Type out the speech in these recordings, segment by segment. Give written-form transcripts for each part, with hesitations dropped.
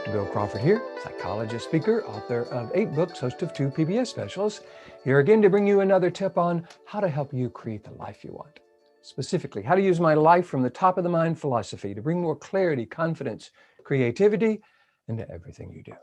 Dr. Bill Crawford here, psychologist, speaker, author of 8 books, host of 2 PBS specials, here again to bring you another tip on how to help you create the life you want. Specifically, how to use my life from the top of the mind philosophy to bring more clarity, confidence, creativity into everything you do.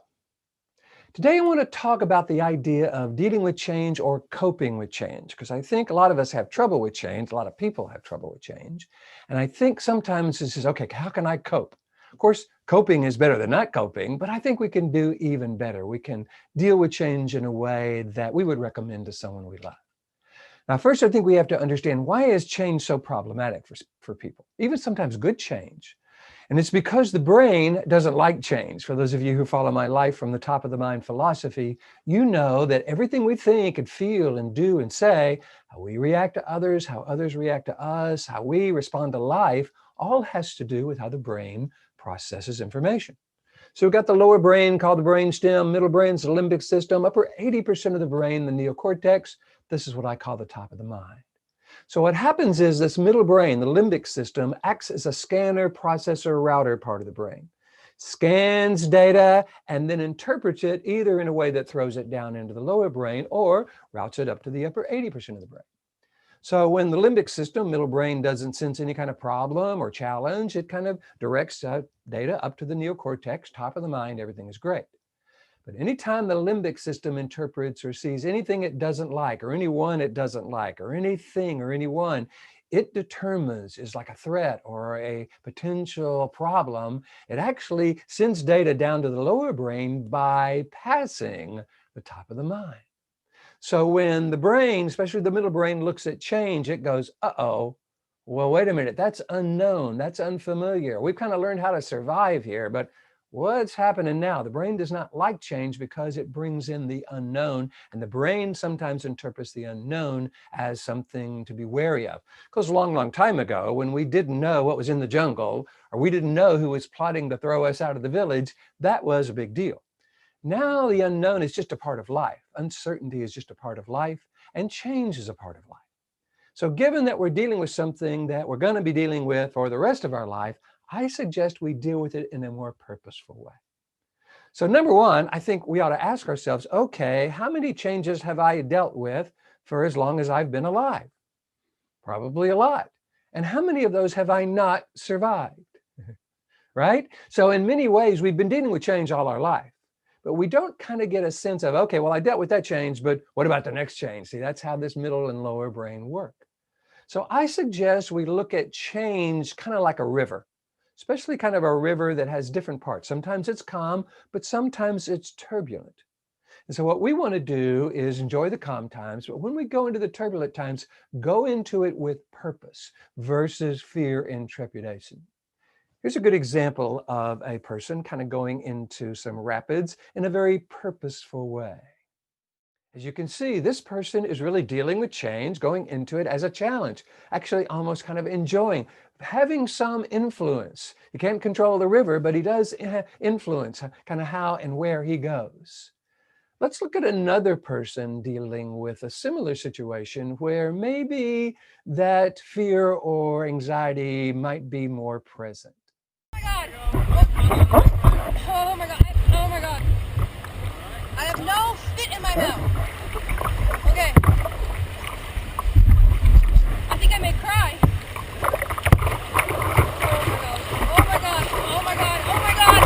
Today, I want to talk about the idea of dealing with change or coping with change, because I think a lot of us have trouble with change. A lot of people have trouble with change. And I think sometimes this is, okay, how can I cope? Of course, coping is better than not coping, but I think we can do even better. We can deal with change in a way that we would recommend to someone we love. Now, first, I think we have to understand, why is change so problematic for people, even sometimes good change? And it's because the brain doesn't like change. For those of you who follow my life from the top of the mind philosophy, you know that everything we think and feel and do and say, how we react to others, how others react to us, how we respond to life, all has to do with how the brain processes information. So we've got the lower brain called the brainstem, middle brain's the limbic system, upper 80% of the brain, the neocortex. This is what I call the top of the mind. So what happens is this middle brain, the limbic system, acts as a scanner, processor, router part of the brain. Scans data and then interprets it either in a way that throws it down into the lower brain or routes it up to the upper 80% of the brain. So when the limbic system, middle brain, doesn't sense any kind of problem or challenge, it kind of directs data up to the neocortex, top of the mind, everything is great. But anytime the limbic system interprets or sees anything it doesn't like, or anyone it doesn't like, or anything or anyone it determines is like a threat or a potential problem, it actually sends data down to the lower brain, bypassing the top of the mind. So when the brain, especially the middle brain, looks at change, it goes, uh-oh, well, wait a minute, that's unknown, that's unfamiliar. We've kind of learned how to survive here, but what's happening now? The brain does not like change because it brings in the unknown, and the brain sometimes interprets the unknown as something to be wary of. Because a long, long time ago, when we didn't know what was in the jungle, or we didn't know who was plotting to throw us out of the village, that was a big deal. Now the unknown is just a part of life. Uncertainty is just a part of life, and change is a part of life. So given that we're dealing with something that we're going to be dealing with for the rest of our life, I suggest we deal with it in a more purposeful way. So number one, I think we ought to ask ourselves, okay, how many changes have I dealt with for as long as I've been alive? Probably a lot. And how many of those have I not survived? Right? So in many ways, we've been dealing with change all our life, but we don't kind of get a sense of, okay, well, I dealt with that change, but what about the next change? See, that's how this middle and lower brain work. So I suggest we look at change kind of like a river, especially kind of a river that has different parts. Sometimes it's calm, but sometimes it's turbulent. And so what we want to do is enjoy the calm times, but when we go into the turbulent times, go into it with purpose versus fear and trepidation. Here's a good example of a person kind of going into some rapids in a very purposeful way. As you can see, this person is really dealing with change, going into it as a challenge, actually almost kind of enjoying, having some influence. He can't control the river, but he does influence kind of how and where he goes. Let's look at another person dealing with a similar situation where maybe that fear or anxiety might be more present. Oh my God. Oh my God. Oh my God. I have no spit in my mouth. Okay. I think I may cry. Oh my God. Oh my God. Oh my God. Oh my God.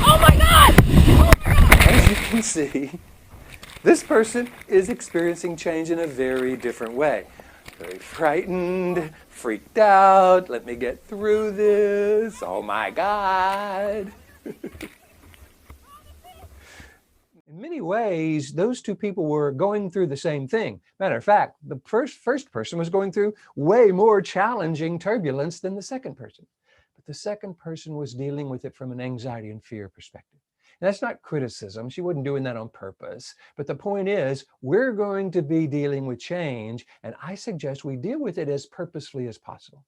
Oh my God. See, this person is experiencing change in a very different way. Very frightened, freaked out. Let me get through this. Oh my God. In many ways, those two people were going through the same thing. Matter of fact, the first person was going through way more challenging turbulence than the second person. But the second person was dealing with it from an anxiety and fear perspective. And that's not criticism. She wasn't doing that on purpose. But the point is, we're going to be dealing with change, and I suggest we deal with it as purposefully as possible.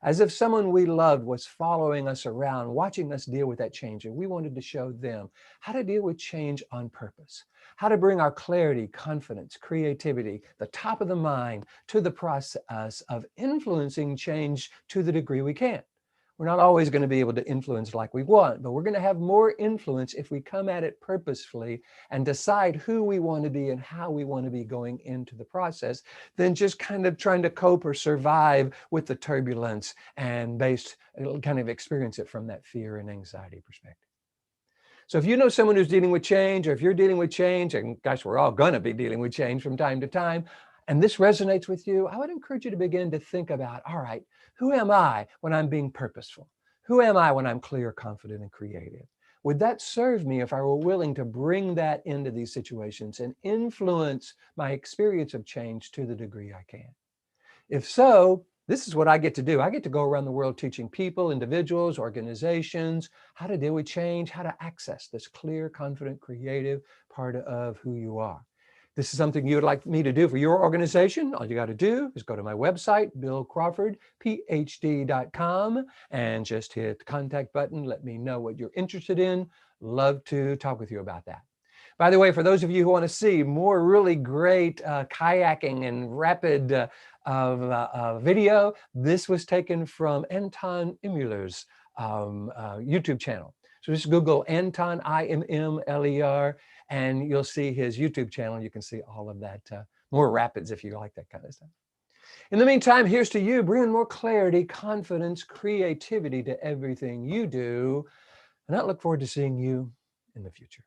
As if someone we loved was following us around, watching us deal with that change. And we wanted to show them how to deal with change on purpose, how to bring our clarity, confidence, creativity, the top of the mind to the process of influencing change to the degree we can. We're not always going to be able to influence like we want, but we're going to have more influence if we come at it purposefully and decide who we want to be and how we want to be going into the process than just kind of trying to cope or survive with the turbulence and kind of experience it from that fear and anxiety perspective. So if you know someone who's dealing with change, or if you're dealing with change, and gosh, we're all going to be dealing with change from time to time, and this resonates with you, I would encourage you to begin to think about, all right, who am I when I'm being purposeful? Who am I when I'm clear, confident, and creative? Would that serve me if I were willing to bring that into these situations and influence my experience of change to the degree I can? If so, this is what I get to do. I get to go around the world teaching people, individuals, organizations, how to deal with change, how to access this clear, confident, creative part of who you are. This is something you would like me to do for your organization. All you got to do is go to my website, billcrawfordphd.com, and just hit the contact button. Let me know what you're interested in. Love to talk with you about that. By the way, for those of you who want to see more really great kayaking and rapid video, this was taken from Anton Immler's YouTube channel. So just Google Anton, Immler, and you'll see his YouTube channel. You can see all of that, more rapids if you like that kind of stuff. In the meantime, here's to you, bringing more clarity, confidence, creativity to everything you do. And I look forward to seeing you in the future.